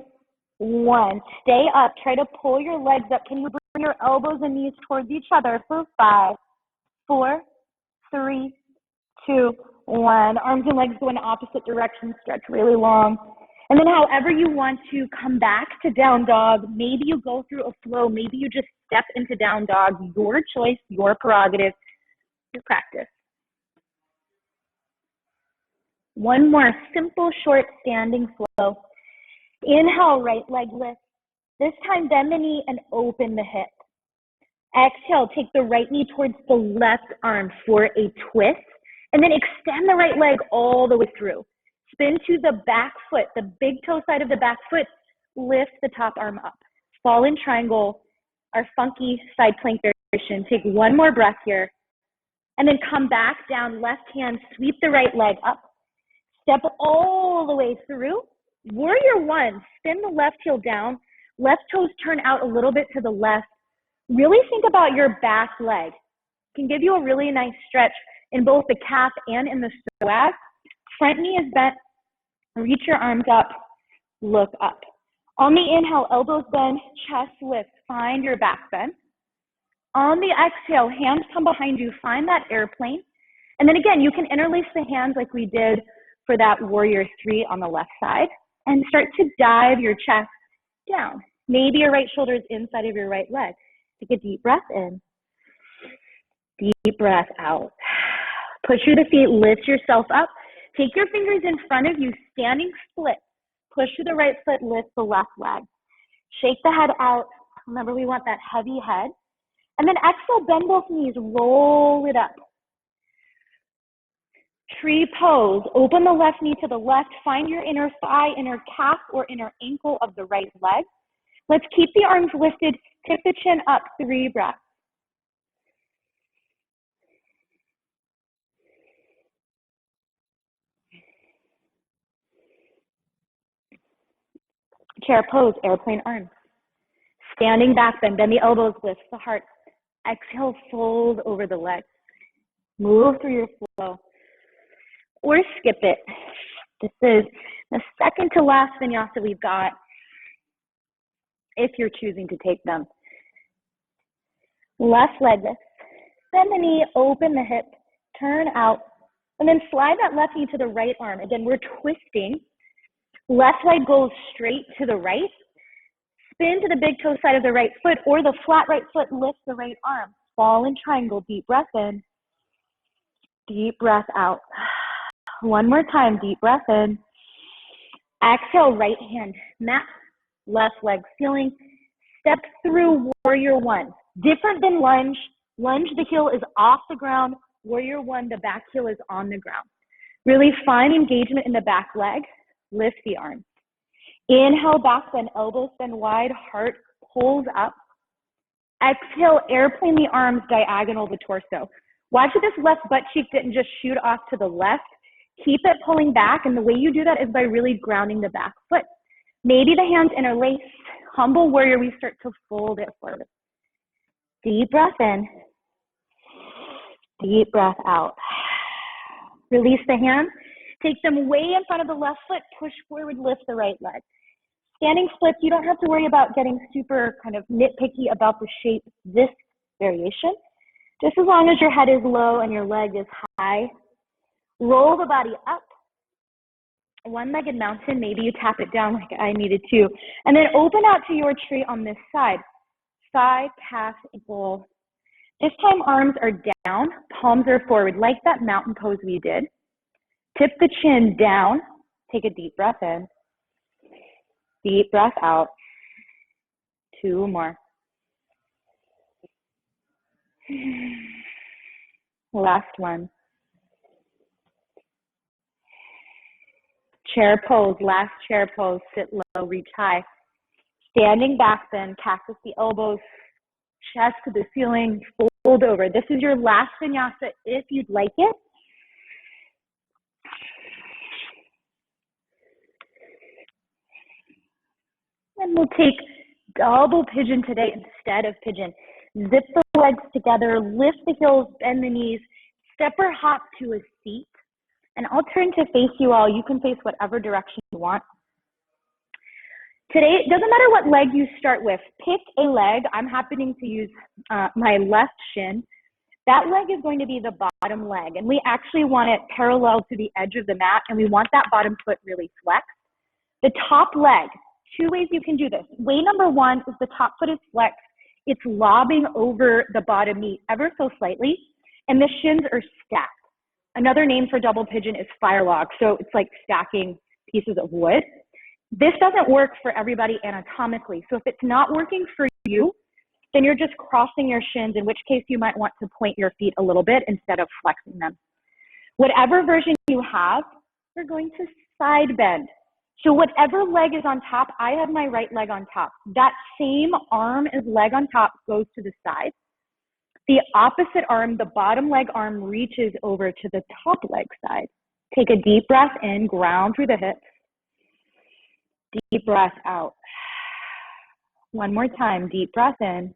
1. Stay up. Try to pull your legs up. Can you bring your elbows and knees towards each other for 5, 4, 3, 2, 1. Arms and legs go in opposite directions. Stretch really long. And then however you want to come back to down dog, maybe you go through a flow, maybe you just step into down dog, your choice, your prerogative, your practice. One more simple, short standing flow. Inhale, right leg lift. This time bend the knee and open the hip. Exhale, take the right knee towards the left arm for a twist, and then extend the right leg all the way through. Spin to the back foot, the big toe side of the back foot. Lift the top arm up. Fall in triangle, our funky side plank variation. Take one more breath here. And then come back down, left hand, sweep the right leg up. Step all the way through. Warrior 1, spin the left heel down. Left toes turn out a little bit to the left. Really think about your back leg. It can give you a really nice stretch in both the calf and in the psoas. Front knee is bent. Reach your arms up. Look up. On the inhale, elbows bend, chest lift. Find your back bend. On the exhale, hands come behind you. Find that airplane. And then again, you can interlace the hands like we did for that warrior 3 on the left side and start to dive your chest down. Maybe your right shoulder is inside of your right leg. Take a deep breath in. Deep breath out. Push through the feet, lift yourself up. Take your fingers in front of you, standing split. Push through the right foot, lift the left leg. Shake the head out. Remember, we want that heavy head. And then exhale, bend both knees, roll it up. Tree pose, open the left knee to the left, find your inner thigh, inner calf, or inner ankle of the right leg. Let's keep the arms lifted, tip the chin up, 3 breaths. Chair pose, airplane arms. Standing back bend the elbows, lift the heart. Exhale, fold over the legs. Move through your flow. Or skip it. This is the second to last vinyasa we've got, if you're choosing to take them. Left leg lift. Bend the knee, open the hip, turn out, and then slide that left knee to the right arm. Again, we're twisting. Left leg goes straight to the right. Spin to the big toe side of the right foot, or the flat right foot lifts the right arm. Fall in triangle, deep breath in, deep breath out. One more time, deep breath in. Exhale, right hand, mat, left leg ceiling. Step through warrior 1. Different than lunge. Lunge, the heel is off the ground. Warrior 1, the back heel is on the ground. Really find engagement in the back leg. Lift the arms. Inhale, back bend, elbows bend wide, heart pulls up. Exhale, airplane the arms diagonal the torso. Watch that this left butt cheek didn't just shoot off to the left. Keep it pulling back, and the way you do that is by really grounding the back foot. Maybe the hands interlace. Humble warrior, we start to fold it forward. Deep breath in. Deep breath out. Release the hands. Take them way in front of the left foot. Push forward, lift the right leg. Standing splits, you don't have to worry about getting super kind of nitpicky about the shape this variation. Just as long as your head is low and your leg is high. Roll the body up. One-legged mountain, maybe you tap it down like I needed to. And then open out to your tree on this side. Thigh, calf, ankle. This time arms are down, palms are forward, like that mountain pose we did. Tip the chin down. Take a deep breath in. Deep breath out. 2 more. Last one. Chair pose, last chair pose, sit low, reach high. Standing back bend, cactus the elbows, chest to the ceiling, fold over. This is your last vinyasa if you'd like it. And we'll take double pigeon today instead of pigeon. Zip the legs together, lift the heels, bend the knees, step or hop to a seat. And I'll turn to face you all. You can face whatever direction you want. Today, it doesn't matter what leg you start with. Pick a leg. I'm happening to use my left shin. That leg is going to be the bottom leg. And we actually want it parallel to the edge of the mat. And we want that bottom foot really flexed. The top leg, 2 ways you can do this. Way number 1 is the top foot is flexed. It's lobbing over the bottom knee ever so slightly. And the shins are stacked. Another name for double pigeon is fire log. So it's like stacking pieces of wood. This doesn't work for everybody anatomically. So if it's not working for you, then you're just crossing your shins, in which case you might want to point your feet a little bit instead of flexing them. Whatever version you have, we're going to side bend. So whatever leg is on top, I have my right leg on top. That same arm as leg on top goes to the side. The opposite arm, the bottom leg arm, reaches over to the top leg side. Take a deep breath in, ground through the hips. Deep breath out. One more time, deep breath in.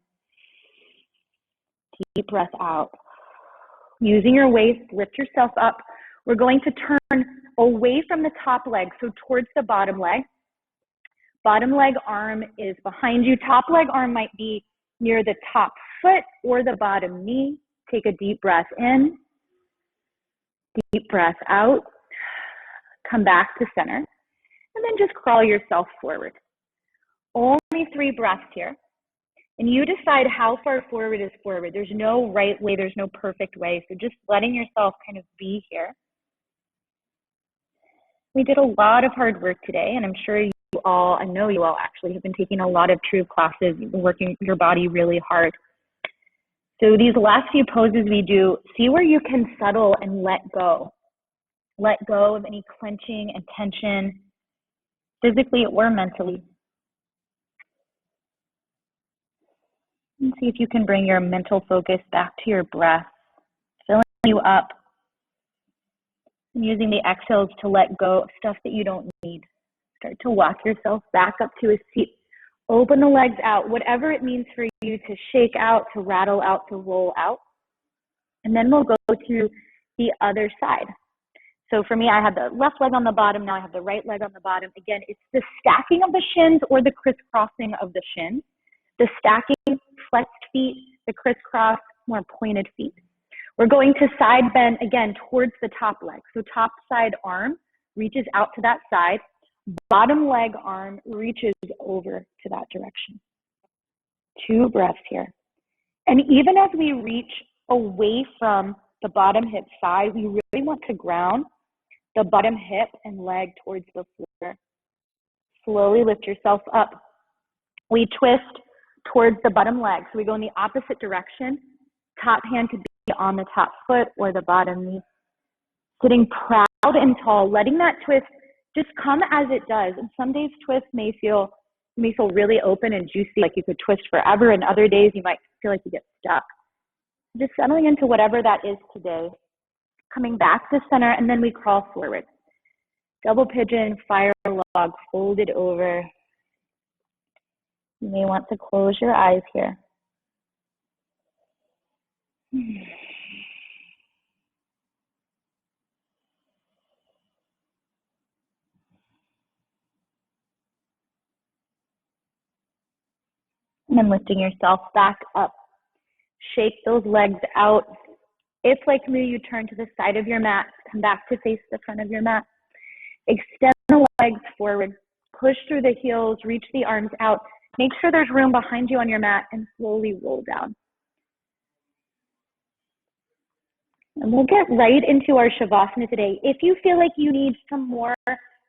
Deep breath out. Using your waist, lift yourself up. We're going to turn away from the top leg, so towards the bottom leg. Bottom leg arm is behind you. Top leg arm might be near the top foot or the bottom knee. Take a deep breath in, deep breath out. Come back to center, and then just crawl yourself forward. Only 3 breaths here. And you decide how far forward is forward. There's no right way, there's no perfect way. So just letting yourself kind of be here. We did a lot of hard work today, and I'm sure you all, I know you all actually have been taking a lot of Truve classes, you've been working your body really hard. So these last few poses we do, see where you can settle and let go. Let go of any clenching and tension, physically or mentally. And see if you can bring your mental focus back to your breath, filling you up, and using the exhales to let go of stuff that you don't need. Start to walk yourself back up to a seat. Open the legs out, whatever it means for you to shake out, to rattle out, to roll out. And then we'll go to the other side. So for me, I have the left leg on the bottom. Now I have the right leg on the bottom. Again, it's the stacking of the shins or the crisscrossing of the shins. The stacking, flexed feet, the crisscross, more pointed feet. We're going to side bend, again, towards the top leg. So top side arm reaches out to that side. Bottom leg arm reaches over to that direction. 2 breaths here. And even as we reach away from the bottom hip side, we really want to ground the bottom hip and leg towards the floor. Slowly lift yourself up. We twist towards the bottom leg. So we go in the opposite direction. Top hand could be on the top foot or the bottom knee. Sitting proud and tall, letting that twist just come as it does. And some days twists may feel really open and juicy, like you could twist forever. And other days you might feel like you get stuck. Just settling into whatever that is today. Coming back to center, and then we crawl forward. Double pigeon, fire log, folded over. You may want to close your eyes here. And then lifting yourself back up. Shake those legs out. If, like me, you turn to the side of your mat, come back to face the front of your mat. Extend the legs forward. Push through the heels, reach the arms out. Make sure there's room behind you on your mat and slowly roll down. And we'll get right into our Shavasana today. If you feel like you need some more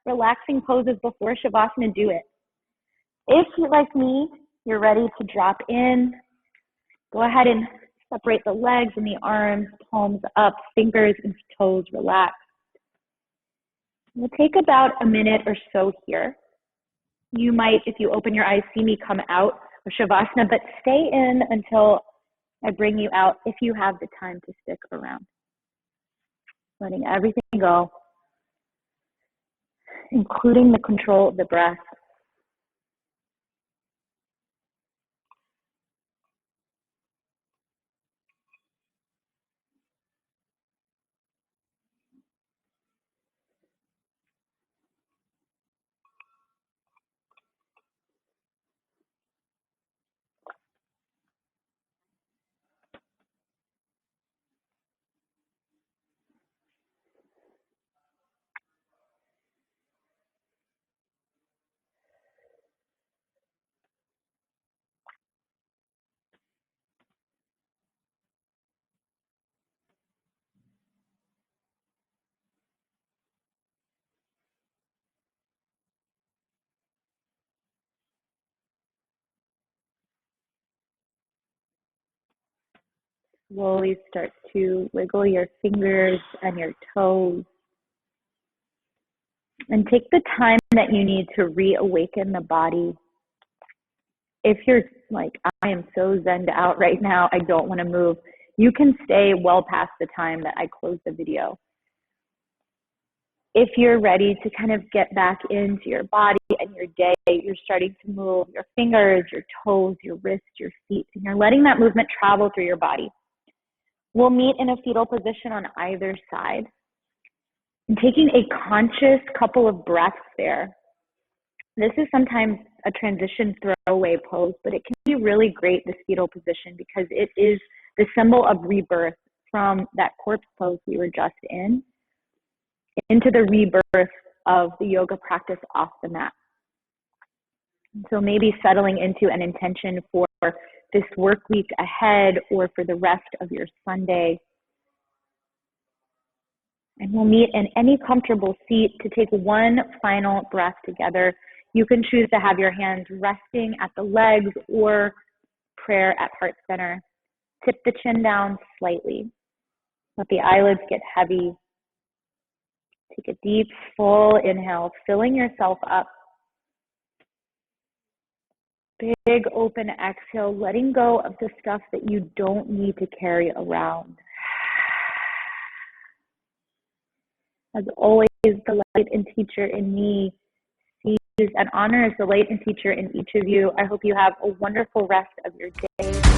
relaxing poses before Shavasana, do it. If you're like me, you're ready to drop in, go ahead and separate the legs and the arms, palms up, fingers and toes relaxed. We'll take about a minute or so here. You might, if you open your eyes, see me come out of Shavasana, but stay in until I bring you out if you have the time to stick around. Letting everything go, including the control of the breath. Slowly start to wiggle your fingers and your toes. And take the time that you need to reawaken the body. If you're like, I am so zenned out right now, I don't want to move, you can stay well past the time that I close the video. If you're ready to kind of get back into your body and your day, you're starting to move your fingers, your toes, your wrists, your feet, and you're letting that movement travel through your body. We'll meet in a fetal position on either side. And taking a conscious couple of breaths there. This is sometimes a transition throwaway pose, but it can be really great, this fetal position, because it is the symbol of rebirth from that corpse pose we were just in into the rebirth of the yoga practice off the mat. So maybe settling into an intention for this work week ahead or for the rest of your Sunday. And we'll meet in any comfortable seat to take one final breath together. You can choose to have your hands resting at the legs or prayer at heart center. Tip the chin down slightly. Let the eyelids get heavy. Take a deep, full inhale, filling yourself up. Big open exhale, letting go of the stuff that you don't need to carry around. As always, the light and teacher in me sees and honors the light and teacher in each of you. I hope you have a wonderful rest of your day.